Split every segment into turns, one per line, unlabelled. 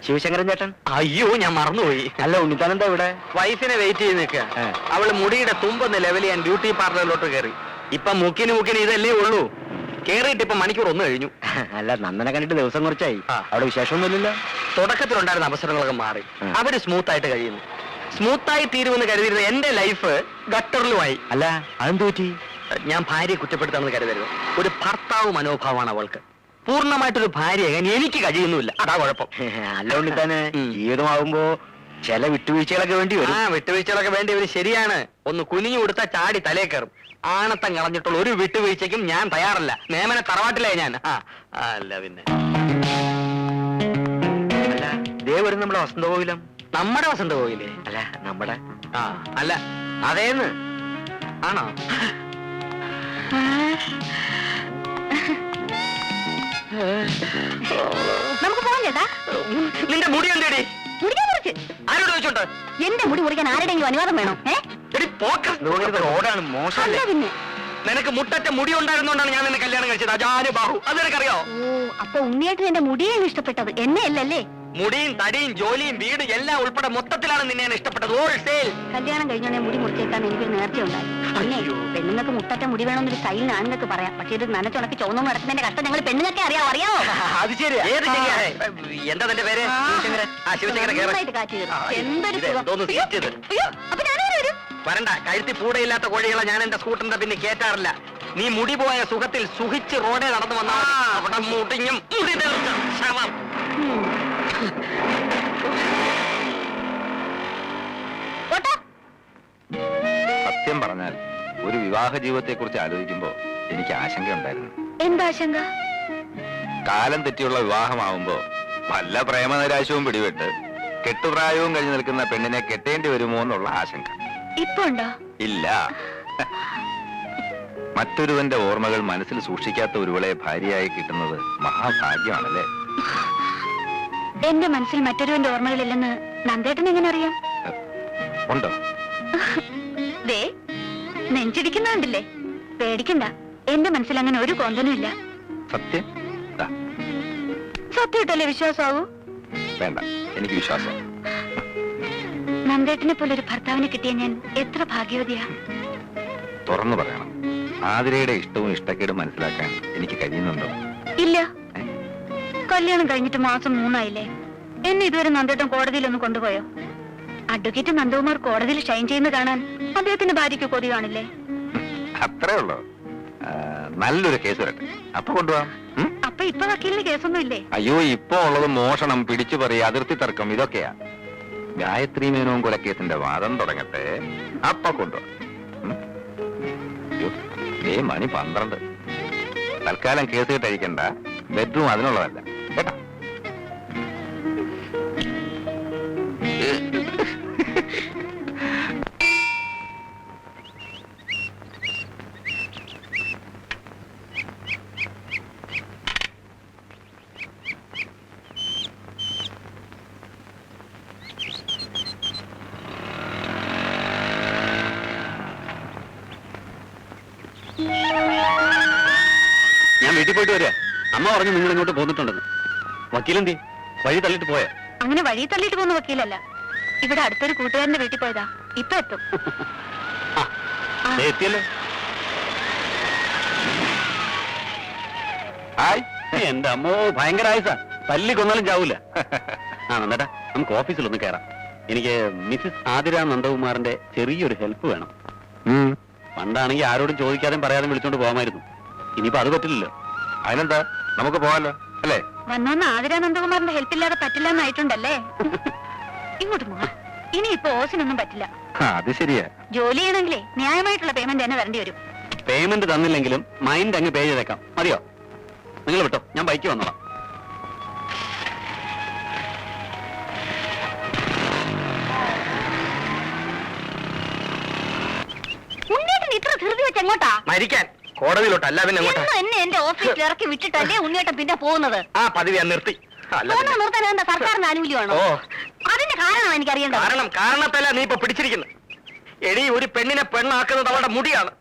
ശിവശങ്കരൻ ചേട്ടൻ?
അയ്യോ, ഞാൻ മറന്നുപോയി.
അല്ല, ഉണ്ണിത്താനെന്താ ഇവിടെ?
വൈഫിനെ വെയിറ്റ് ചെയ്ത് നിൽക്കുക. അവള് മുടിയുടെ തുമ്പൊന്ന് ലെവൽ ചെയ്യാൻ ബ്യൂട്ടി പാർലറിലോട്ട് കയറി. ഇപ്പൊ മുക്കിന് ഇതല്ലേ ഉള്ളൂ. കേറിയിട്ട് ഇപ്പൊ മണിക്കൂർ 1 കഴിഞ്ഞു.
അല്ല, നന്ദനെ കണ്ടിട്ട് ദിവസം കുറച്ചായി. അവിടെ വിശേഷമൊന്നുമില്ലല്ലോ.
തുടക്കത്തിലുണ്ടായിരുന്ന അവസരങ്ങളൊക്കെ മാറി. അവര് സ്മൂത്ത് ആയിട്ട് കഴിയുന്നു. സ്മൂത്തായി തീരുമെന്ന് കരുതിയിരുന്ന എന്റെ ലൈഫ് ഗട്ടറിലുമായി.
അല്ല, അതെന്ത് പറ്റി?
ഞാൻ ഭാര്യയെ കുറ്റപ്പെടുത്താമെന്ന് കരുതരുത്. ഒരു ഭർത്താവ് മനോഭാവമാണ് അവൾക്ക്. പൂർണ്ണമായിട്ടൊരു ഭാര്യയാകാൻ എനിക്ക് കഴിയുന്നില്ല. അതാ കുഴപ്പം.
അല്ല ഉണ്ണിത്താന്, ജീവിതമാകുമ്പോ ചില വിട്ടുവീഴ്ചകളൊക്കെ വേണ്ടി വരും.
വിട്ടുവീഴ്ചകളൊക്കെ വേണ്ടി വരും, ശരിയാണ്. ഒന്ന് കുനിഞ്ഞു കൊടുത്താൽ ചാടി തലേ കയറും. ആണത്തം കളഞ്ഞിട്ടുള്ള ഒരു വിട്ടുവീഴ്ചയ്ക്കും ഞാൻ തയ്യാറല്ല. നേമനെ തറവാട്ടിലേ ഞാൻ. അല്ല പിന്നെ
അല്ല, ദേ വരും നമ്മുടെ വസന്തകോവിലം.
നമ്മുടെ വസന്തകോവിലേ?
അല്ല, നമ്മുടെ.
അല്ല, അതേന്ന്. ആണോ?
നമുക്ക് പോകാൻ ചേട്ടാ.
നിന്റെ മുടി എന്തേടി? ആരോട് ചോദിച്ചോണ്ട്?
എന്റെ മുടി മുറിക്കാൻ ആരുടെയെങ്കിലും അനുവാദം വേണോ?
റോഡാണ്, മോശമല്ലേ?
പിന്നെ
നിനക്ക് മുട്ടറ്റ മുടി ഉണ്ടായിരുന്നോണ്ടാണ് ഞാൻ നിന്നെ കല്യാണം കഴിച്ചത്. അജാനു ബാഹു, അത് നിനക്കറിയോ?
ഓ, അപ്പൊ ഉണ്ണിയേട്ടൻ എന്റെ മുടിയാണ് ഇഷ്ടപ്പെട്ടത്, എന്നെ അല്ലല്ലേ?
മുടിയും തടിയും ജോലിയും വീടും എല്ലാം ഉൾപ്പെടെ മൊത്തത്തിലാണ് നിന്നെ ഞാൻ ഇഷ്ടപ്പെട്ടത്.
കല്യാണം കഴിഞ്ഞോടെ മുടി മുറിച്ചേക്കാൻ എനിക്കൊരു നേർച്ച ഉണ്ടായി. പിന്നെ പെണ്ണുങ്ങൾക്ക് മുട്ടറ്റ മുടി വേണമെന്നൊരു സ്റ്റൈലിന് ആണുങ്ങൾക്ക് പറയാം. പക്ഷെ ഇത് നനച്ചുണക്കി ചുവന്നു നടക്കുന്നതിന്റെ കഷ്ടം ഞങ്ങൾ പെണ്ണുങ്ങൾക്ക് അറിയാവോ?
അത് ശരിയാ. എന്താ നിന്റെ പേര്?
നന്നായിട്ട് കാറ്റ് കയറും. എന്തൊരു സുഖം. അപ്പൊ ഞാനേ വരും.
വരണ്ട, കഴുത്തി പൂടയില്ലാത്ത കോഴികളെ ഞാൻ എന്റെ സ്കൂട്ടറിന്റെ പിന്നെ കേറ്റാറില്ല. നീ മുടി പോയ സുഖത്തിൽ സുഖിച്ച് റോഡേ നടന്നു വന്നാൽ അവിടെ മുടിഞ്ഞും മുടി തെളിച്ച ശവം.
സത്യം പറഞ്ഞാൽ ഒരു വിവാഹ ജീവിതത്തെ കുറിച്ച് ആലോചിക്കുമ്പോ എനിക്ക് ആശങ്കയുണ്ടായിരുന്നു.
എന്താ ആശങ്ക?
കാലം തെറ്റിയുള്ള വിവാഹമാവുമ്പോ വല്ല പ്രേമനിരാശവും പിടിപെട്ട് കെട്ടുപ്രായവും കഴിഞ്ഞു നിൽക്കുന്ന പെണ്ണിനെ കെട്ടേണ്ടി വരുമോ എന്നുള്ള ആശങ്ക.
ഇപ്പൊ ഉണ്ടോ?
ഇല്ല. മറ്റൊരുവന്റെ ഓർമ്മകൾ മനസ്സിൽ സൂക്ഷിക്കാത്ത ഒരുവളെ ഭാര്യയായി കിട്ടുന്നത് മഹാഭാഗ്യമാണല്ലേ?
എന്റെ മനസ്സിൽ മറ്റൊരുവന്റെ ഓർമ്മകളില്ലെന്ന് നന്ദേട്ടൻ എങ്ങനെ അറിയാം?
ഉണ്ടോ?
ദേ, നെഞ്ചിടിക്കുന്നുണ്ടല്ലേ? പേടിക്കണ്ട, എന്റെ മനസ്സിൽ അങ്ങനെ ഒരു കോന്തനും ഇല്ല.
സത്യം?
സത്യമായിട്ടല്ലേ വിശ്വാസാവൂ?
വേണ്ട, എനിക്ക് വിശ്വാസം.
നന്ദേട്ടനെ പോലെ ഒരു ഭർത്താവിനെ കിട്ടിയ ഞാൻ എത്ര ഭാഗ്യവതിയാ.
തുറന്നു പറയണം, ആതിരയുടെ ഇഷ്ടവും ഇഷ്ടക്കേടും മനസ്സിലാക്കാൻ എനിക്ക് കഴിയുന്നുണ്ടോ?
ഇല്ല. കല്യാണം കഴിഞ്ഞിട്ട് മാസം 3 ആയില്ലേ? എന്നെ ഇതുവരെ നന്ദേട്ടൻ കോടതിയിലൊന്ന് കൊണ്ടുപോയോ? അഡ്വക്കേറ്റ് നന്ദകുമാർ കോടതിയിൽ ഷൈൻ ചെയ്യുന്ന കാണാൻ അദ്ദേഹത്തിന്റെ ഭാര്യയ്ക്ക് കൊതി കാണില്ലേ?
അത്രേ ഉള്ളൂ. നല്ലൊരു കേസ് വരട്ടെ, അപ്പൊ കൊണ്ടുപോവാം.
അപ്പൊ ഇപ്പൊ വക്കീലിന് കേസൊന്നും ഇല്ലേ?
അയ്യോ, ഇപ്പൊ ഉള്ളത് മോഷണം, പിടിച്ചുപറി, അതിർത്തി തർക്കം, ഇതൊക്കെയാ. ഗായത്രി മേനോൻ കൊലക്കേസിന്റെ വാദം തുടങ്ങട്ടെ, അപ്പൊ കൊണ്ടുപോവാം. മണി 12. തൽക്കാലം കേസ് കിട്ടഴിക്കണ്ട. ബെഡ്റൂം അതിനുള്ളതല്ല കേട്ടോ.
ഞാൻ വീട്ടിൽ പോയിട്ട് വരിക. അമ്മ പറഞ്ഞു നിങ്ങൾ ഇങ്ങോട്ട് പോന്നിട്ടുണ്ടെന്ന്. വക്കീലെന്തി വഴി തള്ളിട്ട് പോയ?
അങ്ങനെ വഴി തള്ളിട്ട് പോകുന്ന വക്കീലല്ല. ഇവിടെ അടുത്തൊരു കൂട്ടുകാരന്റെ വീട്ടിൽ പോയതാ. ഇപ്പൊ എത്തും.
എത്തിയല്ലോ. എന്റെ അമ്മോ, ഭയങ്കര ആയുസാ. തല്ലി കൊന്നാലും ചാവൂല. നന്ദേട്ടാ, നമുക്ക് ഓഫീസിലൊന്ന് കയറാം. എനിക്ക് മിസ്സിസ് ആതിര നന്ദകുമാറിന്റെ ചെറിയൊരു ഹെൽപ്പ് വേണം. പണ്ടാണെങ്കിൽ ആരോടും ചോദിക്കാതെ പറയാതെ വിളിച്ചോണ്ട് പോകാമായിരുന്നു. ഇനിയിപ്പോ അത് പറ്റില്ലല്ലോ.
അതിനെന്താ, നമുക്ക് പോകാലോ അല്ലേ?
വന്നോന്ന് ആതിര നന്ദകുമാറിന്റെ ഹെൽപ്പ് ഇല്ലാതെ പറ്റില്ല എന്നായിട്ടുണ്ടല്ലേ? ഇങ്ങോട്ട് പോകാം. ഇനി ഇപ്പൊ ഓസിനൊന്നും പറ്റില്ല.
അത് ശരിയാ.
ജോലി ചെയ്യണമെങ്കിലേ ന്യായമായിട്ടുള്ള പേയ്മെന്റ് തന്നെ വരേണ്ടി വരും.
പേയ്മെന്റ് തന്നില്ലെങ്കിലും മൈൻഡ് അങ്ങ് പേ ചെയ്തേക്കാം. മതിയോ? നിങ്ങൾ വിട്ടോ, ഞാൻ ബൈക്ക് വന്നോളാം.
ഉണ്ണിയേട്ടൻ ഇത്ര ധൃതി വെച്ച് എങ്ങോട്ടാ?
മരിക്കാൻ. കോടതിയിലോട്ട്. അല്ല പിന്നെ
എന്നെ എന്റെ ഓഫീസിൽ ഇറക്കി വിട്ടിട്ടല്ലേ ഉണ്ണിയേട്ടൻ പിന്നെ പോകുന്നത്?
ആ പതിവ് ഞാൻ നിർത്തി.
നിർത്താൻ എന്താ സർക്കാരിന്റെ ആനുകൂല്യമാണോ? അതിന്റെ കാരണം എനിക്കറിയണ്ട.
കാരണത്തല്ല നീ ഇപ്പൊ പിടിച്ചിരിക്കുന്നത്.
എടി ഒരു പെണ്ണിനെ പെണ്ണാക്കുന്നത് അവളുടെ മുടിയാണ്.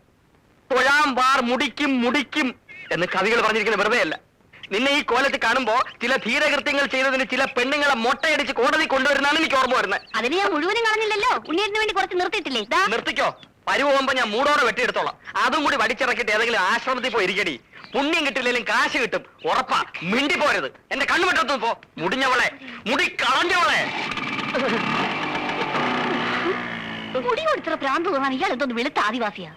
തൊഴാം വാർ മുടിക്കും മുടിക്കും എന്ന് കവികൾ പറഞ്ഞിരിക്കുന്നത് വെറുതെ അല്ല. നിന്നെ ഈ കോലത്തിൽ കാണുമ്പോ ചില ധീരകൃത്യങ്ങൾ ചെയ്തതിന് ചില പെണ്ണുങ്ങളെ മൊട്ടയടിച്ച് കോടതി കൊണ്ടുവരുന്നതാണ് എനിക്ക് ഓർമ്മ വരുന്നത്.
അതിന് ഞാൻ മുഴുവനും കളഞ്ഞില്ലല്ലോ, ഉണ്ണിയേറ്റിന് വേണ്ടി കുറച്ച് നിർത്തിയിട്ടില്ലേ?
നിർത്തിക്കോ, പരുവുമ്പോ ഞാൻ മൂടോടെ വെട്ടിയെടുത്തോളാം. അതും കൂടി വടിച്ചിറക്കിട്ട് ഏതെങ്കിലും ആശ്രമത്തിൽ പോയി ഇരിക്കടി. പുണ്യം കിട്ടില്ലെങ്കിലും കാശ് കിട്ടും, ഉറപ്പാ. മിണ്ടി പോരുത്, എന്റെ കണ്ണു വെട്ടത്തു പോ. മുടിഞ്ഞവളെ, മുടി കളഞ്ഞവളെ.
മുടി കൊടുത്ത പ്രാന്ത് തോന്നാൻ ഇയാൾ എന്തോന്ന് വെളുത്ത ആദിവാസിയാ.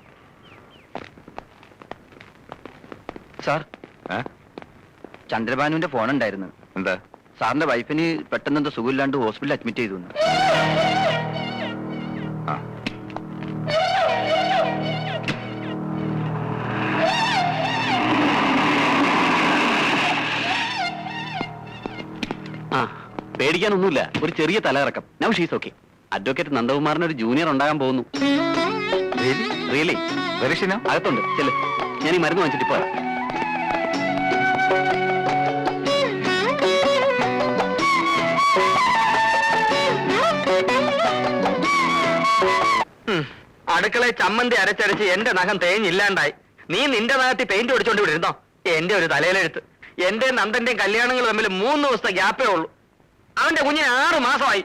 സാർ, ചന്ദ്രബാനുവിന്റെ ഫോൺ ഉണ്ടായിരുന്നു.
എന്താ?
സാറിന്റെ വൈഫിന് പെട്ടെന്ന് എന്തോ സുഖമില്ലാണ്ട് ഹോസ്പിറ്റലിൽ അഡ്മിറ്റ് ചെയ്തു.
ആ.
ആ, പേടിക്കാനൊന്നുമില്ല. ഒരു ചെറിയ തലയിറക്കം. Now she's okay. അഡ്വക്കേറ്റ് നന്ദകുമാറിന് ഒരു ജൂനിയർ ഉണ്ടാകാൻ പോകുന്നു. റിയലി?
ദർശന
അകത്തുണ്ട്, ചെല്. ഞാൻ ഈ മരുന്ന് വാങ്ങിച്ചിട്ട് പോരാ.
അടുക്കളയിൽ ചമ്മന്തി അരച്ചരച്ച് എന്റെ നഖം തേഞ്ഞില്ലാണ്ടായി. നീ നിന്റെ നഖത്തിൽ പെയിന്റ് ഒടിച്ചോണ്ട് ഇവിടെ ഇരുന്നോ? എന്റെ ഒരു തലയിലെഴുത്ത്. എന്റെ നന്ദന്റെയും കല്യാണങ്ങൾ തമ്മിൽ 3 ദിവസത്തെ ഗ്യാപ്പേ ഉള്ളൂ. അവന്റെ കുഞ്ഞിന് 6 മാസമായി.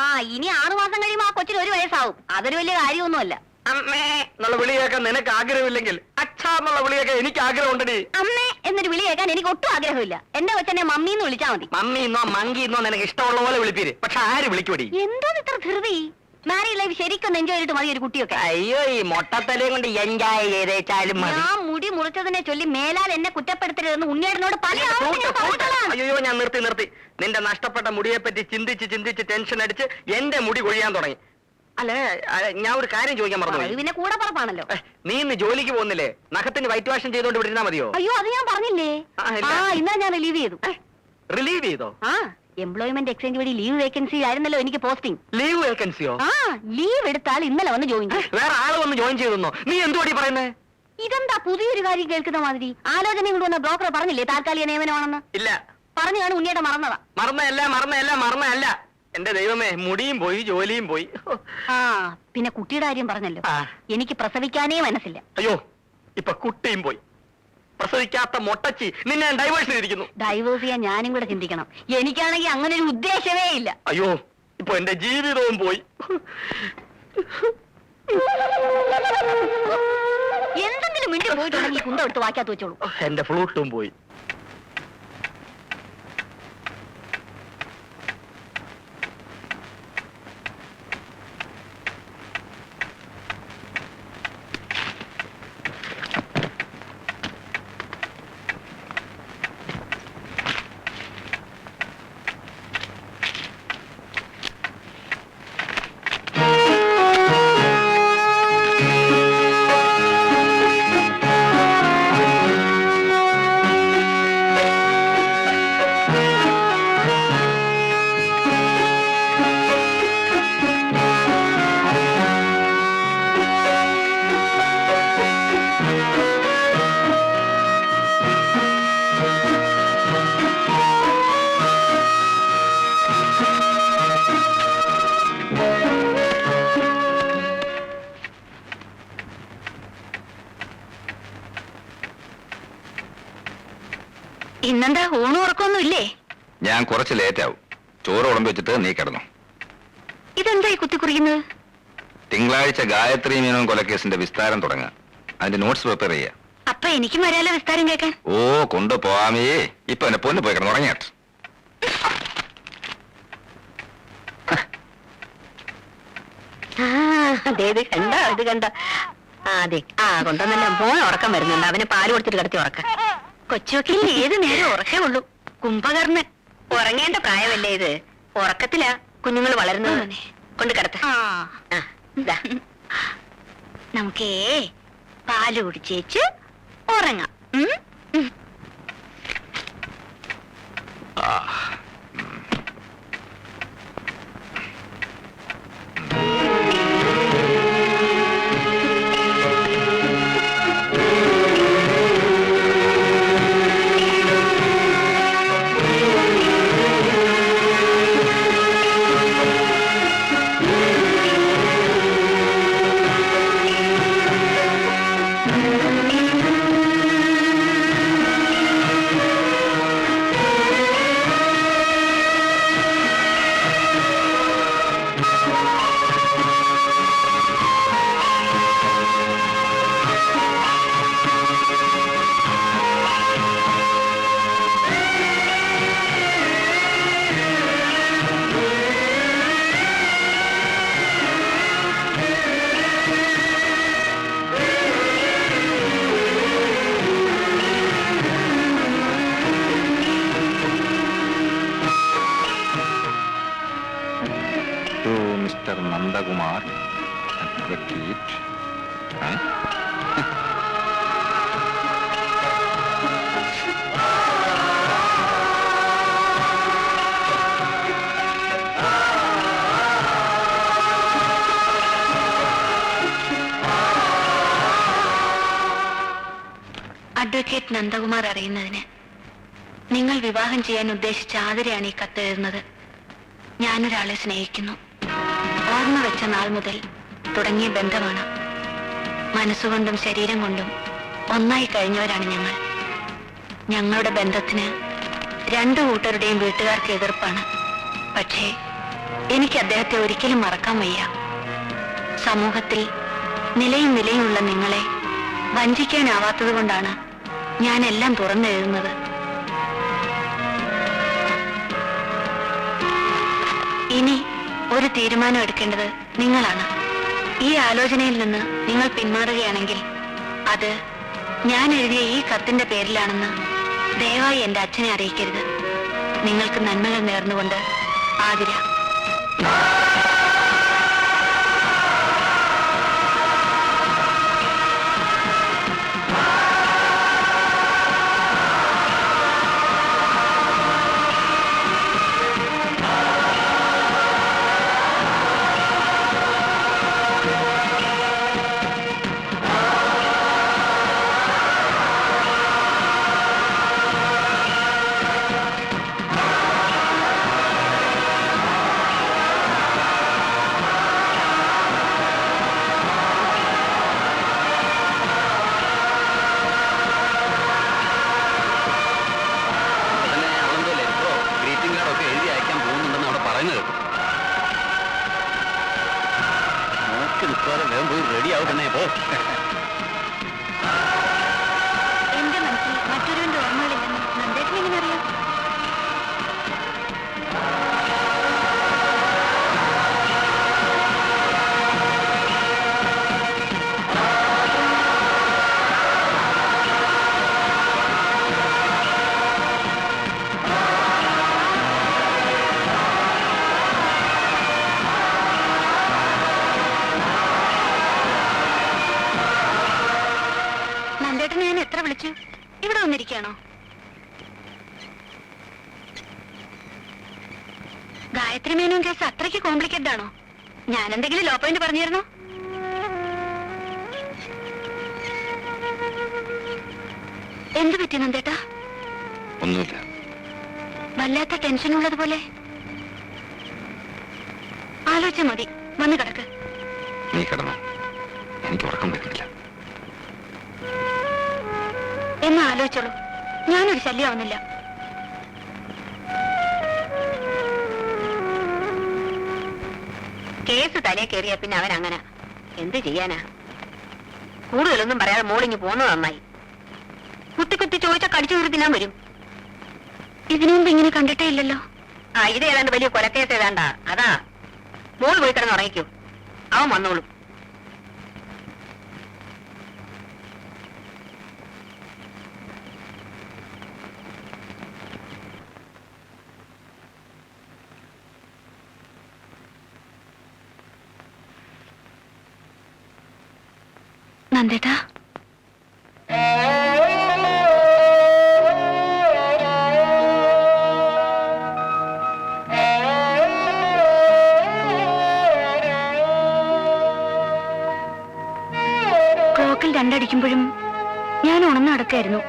ആ, ഇനി 6 മാസം കഴിയുമ്പോ ആ കൊച്ചിന് 1 വയസ്സാവും. അതൊരു വലിയ കാര്യമൊന്നുമല്ല.
അമ്മേ എന്നുള്ള വിളി കേൾക്കാൻ നിനക്ക് ആഗ്രഹമില്ലെങ്കിൽ അച്ഛാ എന്നുള്ള വിളി കേൾക്കാൻ എനിക്ക് ആഗ്രഹമുണ്ടടി.
അമ്മേ എന്നൊരു വിളി കേൾക്കാൻ എനിക്ക് ഒട്ടും ആഗ്രഹമില്ല. എന്റെ കൊച്ചനെ മമ്മി എന്ന് വിളിച്ചാ മതി.
മമ്മി എന്നോ മങ്കി എന്നോ നിനക്ക് ഇഷ്ടമുള്ള പോലെ വിളിപ്പീര്. പക്ഷെ ആര് വിളിക്കൂടി?
എന്തോ ഇത്ര ധൃതി? മാരീഡ് ലൈഫ് ശരിക്കും എൻജോയ് ചെയ്തിട്ട് മതി ഒരു കുട്ടിയൊക്കെ.
അയ്യോ, ഈ മൊട്ടത്തലയും കൊണ്ട് എൻജോയ് ചെയ്തേച്ചാലും മതി.
ഞാൻ മുടി മുറിച്ചതിനെ ചൊല്ലി മേലാൽ എന്നെ കുറ്റപ്പെടുത്തരുതെന്ന് ഉണ്ണിയേട്ടനോട് പല ആവർത്തി ഞാൻ പറഞ്ഞിട്ടുള്ളതാണ്.
അയ്യോ, ഞാൻ നിർത്തി. നിന്റെ നഷ്ടപ്പെട്ട മുടിയെ പറ്റി ചിന്തിച്ച് ടെൻഷൻ അടിച്ച് എന്റെ മുടി കൊഴിയാൻ തുടങ്ങി. അല്ലേ, ഞാൻ ഒരു കാര്യം ചോദിക്കാൻ
അത്
മറന്നു.
പിന്നെ കൂടെ പറപ്പാണല്ലോ.
നീ ഇന്ന് ജോലിക്ക് പോകുന്നില്ലേ? നഖത്തിന് വൈറ്റ് വാഷൻ ചെയ്തോണ്ട് വിടുന്നാ മതിയോ?
അയ്യോ, അത് ഞാൻ പറഞ്ഞില്ലേ.
ആ, ഇല്ല.
ഇന്നാ ഞാൻ റിലീവ് ചെയ്തു.
റിലീവ് ചെയ്തോ?
ആ, എംപ്ലോയ്മെന്റ് എക്സ്ചേഞ്ച് വഴി ലീവ് വേക്കൻസി ആയിരുന്നല്ലോ എനിക്ക് പോസ്റ്റിംഗ്.
ലീവ് വേക്കൻസിയോ?
ആ, ലീവ് എടുത്താൽ ഇന്നലെ വന്ന് ജോയിൻ ചെയ്യും.
വേറെ ആള് വന്ന് ജോയിൻ ചെയ്തെന്നോ? നീ എന്തുവാടി പറയുന്നേ?
ഇതെന്താ പുതിയൊരു കാര്യം കേൾക്കുന്ന മാതിരി? ആലോചനയും കൊണ്ട് വന്ന ബ്രോക്കർ പറഞ്ഞില്ലേ താൽക്കാലിക നിയമനമാണെന്ന്?
ഇല്ല,
പറഞ്ഞു കാണും ഉണ്ണിയേട്ടൻ മറന്നതാ.
മറന്നല്ല. എന്റെ ദൈവമേ, മുടിയും പോയി, ജോലിയും പോയി.
ആ, പിന്നെ കുട്ടിയുടെ കാര്യം പറഞ്ഞല്ലോ.
ആ.
എനിക്ക് പ്രസവിക്കാനേ മനസ്സില്ല.
അയ്യോ, ഇപ്പൊ കുട്ടിയും പോയി. പ്രസവിക്കാത്ത മൊട്ടച്ചി നിന്നെ ഡൈവേഴ്സ് ചെയ്തിരിക്കുന്നു.
ഡൈവേഴ്സ് ചെയ്യാൻ ഞാനും കൂടെ ചിന്തിക്കണം. എനിക്കാണെങ്കിൽ അങ്ങനെ ഒരു ഉദ്ദേശമേ ഇല്ല.
അയ്യോ, ഇപ്പൊ എന്റെ ജീവിതവും പോയി.
എന്തെങ്കിലും മിണ്ടി പോയിട്ടുണ്ടെങ്കിൽ കുന്തം എടുത്ത് വാക്കാത്ത് വെച്ചോളൂ.
എന്റെ ഫ്ലൂട്ടും പോയി.
ഇന്നെന്താ ഊണും ഉറക്കൊന്നും ഇല്ലേ?
ഞാൻ കുറച്ച് ലേറ്റ് ആവും. ചോറ് ഉടമ്പ് വെച്ചിട്ട് നീ കിടന്നു.
ഇതെന്തായി കുത്തിക്കുറിക്കുന്നത്?
തിങ്കളാഴ്ച ഗായത്രി മീനോൻ കൊലക്കേസിന്റെ വിസ്താരം തുടങ്ങാം. അതിന്റെ നോട്ട്സ് പ്രിപ്പയർ ചെയ്യാം.
അപ്പൊ എനിക്കും വരാലോ വിസ്താരം കേൾക്കാൻ?
ഓ, കൊണ്ടുപോവാമേ. ഇപ്പൊ എന്നെ പൊന്നു പോയി കിടന്നു ഉറങ്ങിയാട്ട്.
ഇത് കണ്ട അതെ. കൊണ്ടുവന്നല്ല മോൻ ഉറക്കം വരുന്നുണ്ട്. അവന് പാല് കൊടുത്തിട്ട് കിടത്തി ഉറക്കം. കൊച്ചുവക്കിൽ ഏത് നേരം ഉറക്കേ ഉള്ളൂ. കുംഭകർണൻ ഉറങ്ങേണ്ട പ്രായമല്ലേ ഇത്? ഉറക്കത്തിലാ കുഞ്ഞുങ്ങൾ വളരുന്നത്. കൊണ്ട് കിടത്ത. നമുക്കേ പാല് കുടിച്ചേച്ച് ഉറങ്ങാം.
നന്ദകുമാർ അഡ്വക്കേറ്റ്.
അഡ്വക്കേറ്റ് നന്ദകുമാർ അറിയുന്നതിന് നിങ്ങൾ വിവാഹം ചെയ്യാൻ ഉദ്ദേശിച്ച ആതിരയാണ് ഈ കത്തെഴുതുന്നത്. ഞാനൊരാളെ സ്നേഹിക്കുന്നു. ഓർമ്മ വെച്ച നാൾ മുതൽ തുടങ്ങിയ ബന്ധമാണ്. മനസ്സുകൊണ്ടും ശരീരം കൊണ്ടും ഒന്നായി കഴിഞ്ഞവരാണ് ഞങ്ങൾ. ഞങ്ങളുടെ ബന്ധത്തിന് രണ്ടു കൂട്ടരുടെയും വീട്ടുകാർക്ക് എതിർപ്പാണ്. പക്ഷേ എനിക്ക് അദ്ദേഹത്തെ ഒരിക്കലും മറക്കാൻ വയ്യ. സമൂഹത്തിൽ നിലയും വിലയുമുള്ള നിങ്ങളെ വഞ്ചിക്കാനാവാത്തത് കൊണ്ടാണ് ഞാൻ എല്ലാം തുറന്നെഴുതുന്നത്. ഇനി ഒരു തീരുമാനം എടുക്കേണ്ടത് നിങ്ങളാണ്. ഈ ആലോചനയിൽ നിന്ന് നിങ്ങൾ പിന്മാറുകയാണെങ്കിൽ അത് ഞാൻ എഴുതിയ ഈ കത്തിന്റെ പേരിലാണെന്ന് ദയവായി എന്റെ അച്ഛനെ അറിയിക്കരുത്. നിങ്ങൾക്ക് നന്മകൾ നേർന്നുകൊണ്ട് ആതിര. എന്റെ മനസ്സിൽ മറ്റൊരുവന്റെ ഓർമ്മകളില്ലെന്ന് നന്ദേട്ടൻ എങ്ങനെ അറിയാം? നന്ദേട്ടനെ ഞാൻ എത്ര വിളിച്ചു? ഇവിടെ വന്നിരിക്കുകയാണോ? ഗായത്രി മേനോൻ കേസ് അത്രയ്ക്ക് കോംപ്ലിക്കേറ്റഡ് ആണോ? ഞാൻ എന്തെങ്കിലും ലോ പോയിന്റ് പറഞ്ഞിരുന്നോ? എന്ത് പറ്റി നന്ദേട്ടാ?
ഒന്നുമില്ല.
വല്ലാത്ത ടെൻഷൻ ഉള്ളതുപോലെ. ആലോചിച്ച മതി, വന്ന് കിടക്ക്.
നീ കിടന്നോ, എനിക്ക് ഉറക്കം വരുന്നില്ല.
എന്നാ ആലോചിച്ചോളൂ, ഞാനൊരു ശല്യമാവുന്നില്ല. കേസ് തലേ കയറിയ പിന്നെ അവൻ അങ്ങനെ എന്ത് ചെയ്യാനാ? കൂടുതലൊന്നും പറയാതെ മോളിങ്ങി പോന്നത് നന്നായി. കുത്തി കുത്തി ചോദിച്ചാൽ കടിച്ചു കയറി തിന്നാൻ വരും. ഇതിനു മുമ്പ് ഇങ്ങനെ കണ്ടിട്ടേ ഇല്ലല്ലോ. ആ, ഇത് ഏതാണ്ട് വലിയ കൊലക്കേസ് ഏതാണ്ടാ. അതാ മോള് പോയി കിടന്ന് ഉറങ്ങിക്കൂ, അവൻ വന്നോളും. നന്ദേട്ടാ, ക്ലോക്കിൽ രണ്ടടിക്കുമ്പോഴും ഞാൻ ഉണർന്നു നടക്കായിരുന്നു.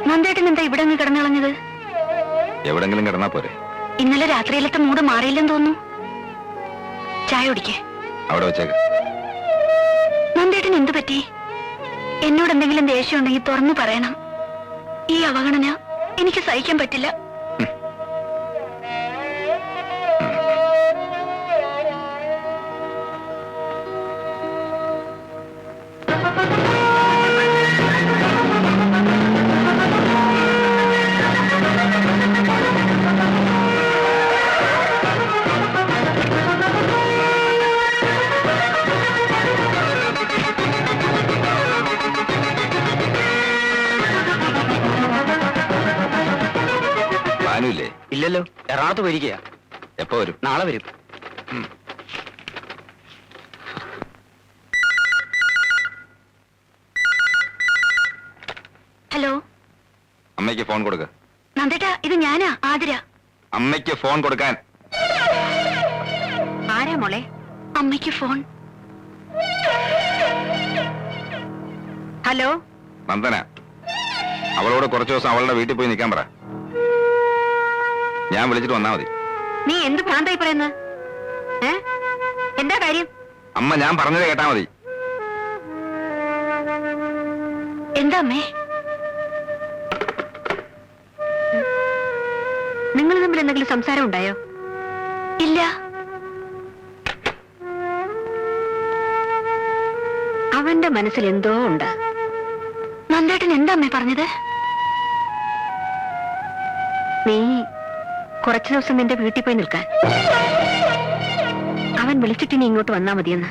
നന്ദേട്ടൻ എന്താ ഇവിടെ അങ്ങ് കിടന്നിളഞ്ഞത്?
എവിടെങ്കിലും കിടന്നാ പോരെ?
ഇന്നലെ രാത്രിയിലത്തെ മൂഡ് മാറിയില്ലെന്ന് തോന്നുന്നു. ചായ കുടിക്കേ?
അവിടെ വെച്ചേക്ക്.
നന്ദേട്ടൻ എന്തു പറ്റി? എന്നോട് എന്തെങ്കിലും ദേഷ്യം ഉണ്ടെങ്കിൽ തുറന്നു പറയണം. ഈ അവഗണന എനിക്ക് സഹിക്കാൻ പറ്റില്ല.
ഇല്ലല്ലോ, എറണാകുളത്ത് പോയിരിക്കുക.
എപ്പോ വരും?
നാളെ വരും.
അമ്മയ്ക്ക് ഫോൺ കൊടുക്ക.
നന്ദേട്ടാ ഇത് ഞാനാ ആതിര.
അമ്മയ്ക്ക് ഫോൺ കൊടുക്കാൻ.
ആരാ മോളെ? അമ്മയ്ക്ക് ഫോൺ. ഹലോ
നന്ദന, അവളോട് കുറച്ചു ദിവസം അവളുടെ വീട്ടിൽ പോയി നിൽക്കാൻ പറ. ഞാൻ വിളിച്ചിട്ട് വന്നാ മതി.
നീ എന്ത് ഭ്രാന്തായി പറയുന്നത്? എന്താ കാര്യം?
അമ്മ ഞാൻ പറഞ്ഞത് കേട്ടാ മതി.
എന്താ അമ്മേ? നിങ്ങൾ തമ്മിൽ എന്തെങ്കിലും സംസാരം ഉണ്ടായോ? ഇല്ല. അവന്റെ മനസ്സിൽ എന്തോ ഉണ്ട്. നന്ദേട്ടൻ എന്താ അമ്മേ പറഞ്ഞത്? നീ കുറച്ചു ദിവസം നിന്റെ വീട്ടിൽ പോയി നിൽക്കാൻ. അവൻ വിളിച്ചിട്ട് നീ ഇങ്ങോട്ട് വന്നാ മതിയെന്ന്.